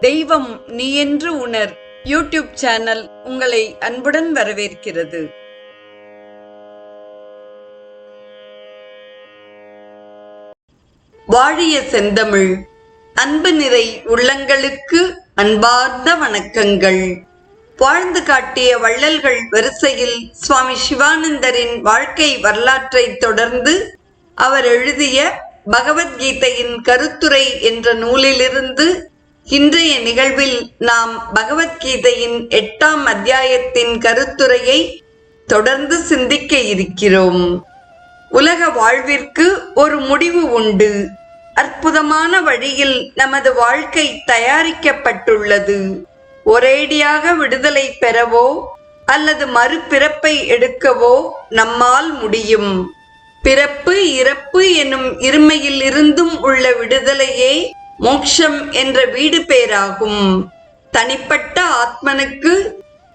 தெய்வம் நீ என்று உணர் யூடியூப் சேனல் உங்களை அன்புடன் வரவேற்கிறது. வாழிய செந்தமிழ் அன்பு நிறை உள்ளங்களுக்கு அன்பார்ந்த வணக்கங்கள். வாழ்ந்து காட்டிய வள்ளல்கள் வரிசையில் சுவாமி சிவானந்தரின் வாழ்க்கை வரலாற்றை தொடர்ந்து அவர் எழுதிய பகவத்கீதையின் கருத்துரை என்ற நூலிலிருந்து இன்றைய நிகழ்வில் நாம் பகவத்கீதையின் 8ஆம் அத்தியாயத்தின் கருத்துரையை தொடர்ந்து சிந்திக்க இருக்கிறோம். உலக வாழ்விற்கு ஒரு முடிவு உண்டு. அற்புதமான வழியில் நமது வாழ்க்கை தயாரிக்கப்பட்டுள்ளது. ஒரேடியாக விடுதலை பெறவோ அல்லது மறுபிறப்பை எடுக்கவோ நம்மால் முடியும். பிறப்பு இறப்பு எனும் இருமையில் இருந்தும் உள்ள விடுதலையே மோட்சம் என்ற வீடு பேராகும். தனிப்பட்ட ஆத்மனுக்கு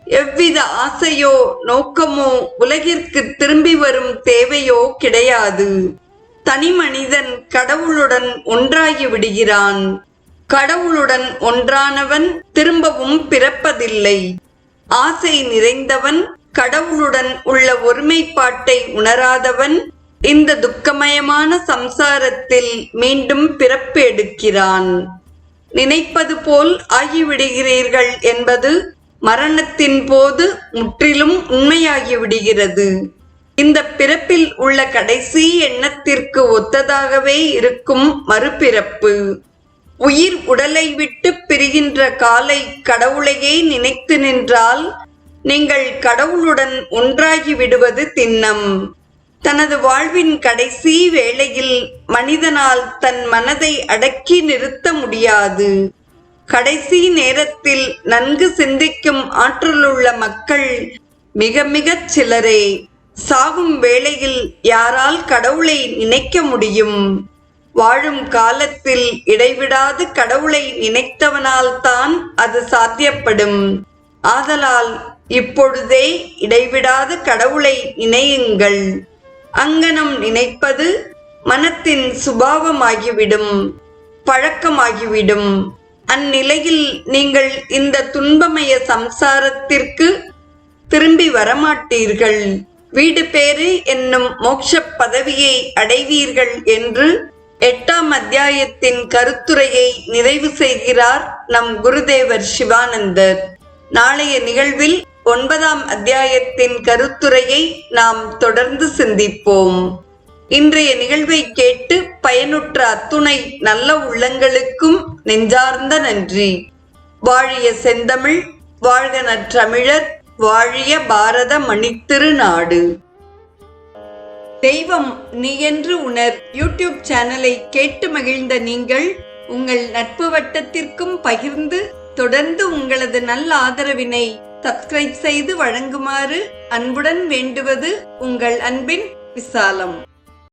எவ்வித ஆசையோ நோக்கமோ உலகிற்கு திரும்பி வரும் தேவையோ கிடையாது. தனி மனிதன் கடவுளுடன் ஒன்றாகி விடுகிறான். கடவுளுடன் ஒன்றானவன் திரும்பவும் பிறப்பதில்லை. ஆசை நிறைந்தவன், கடவுளுடன் உள்ள ஒருமைப்பாட்டை உணராதவன் இந்த துக்கமயமான சம்சாரத்தில் மீண்டும் பிறப்பு எடுக்கிறான். நினைப்பது போல் ஆகிவிடுகிறீர்கள் என்பது மரணத்தின் போது முற்றிலும் உண்மையாகிவிடுகிறது. இந்த பிறப்பில் உள்ள கடைசி எண்ணத்திற்கு ஒத்ததாகவே இருக்கும் மறுபிறப்பு. உயிர் உடலை விட்டு பிரிகின்ற காலை கடவுளையே நினைத்து நின்றால் நீங்கள் கடவுளுடன் ஒன்றாகி விடுவது திண்ணம். தனது வாழ்வின் கடைசி வேளையில் மனிதனால் தன் மனதை அடக்கி நிறுத்த முடியாது. கடைசி நேரத்தில் நன்கு சிந்திக்கும் ஆற்றலுள்ள மக்கள் மிக மிகச் சிலரே. சாகும் வேளையில் யாரால் கடவுளை நினைக்க முடியும்? வாழும் காலத்தில் இடைவிடாது கடவுளை நினைத்தவனால் தான் அது சாத்தியப்படும். ஆதலால் இப்பொழுதே இடைவிடாது கடவுளை நினையுங்கள். அங்கனம் நினைப்பது மனத்தின் சுபாவமாகிவிடும், பழக்கமாகிவிடும். அந்நிலையில் நீங்கள் இந்த துன்பமய சம்சாரத்திற்கு திரும்பி வரமாட்டீர்கள். வீடு பேறு என்னும் மோட்ச பதவியை அடைவீர்கள் என்று 8ஆம் அத்தியாயத்தின் கருத்துரையை நிறைவு செய்கிறார் நம் குருதேவர் சிவானந்தர். நாளைய நிகழ்வில் 9ஆம் அத்தியாயத்தின் கருத்துரையை நாம் தொடர்ந்து சிந்திப்போம். இன்றைய நிகழ்வை கேட்டு பயனுற்ற அத்துணை நல்ல உள்ளங்களுக்கும் நெஞ்சார்ந்த நன்றி. வாழிய செந்தமிழ், வாழ்க நற்றமிழர், வாழிய பாரத மணித்திருநாடு. தெய்வம் நீ என்று உணர் யூடியூப் சேனலை கேட்டு மகிழ்ந்த நீங்கள் உங்கள் நட்பு வட்டத்திற்கும் பகிர்ந்து தொடர்ந்து உங்களது நல்ல ஆதரவினை சப்ஸ்கிரைப் செய்து வழங்குமாறு அன்புடன் வேண்டுவது உங்கள் அன்பின் விசாலம்.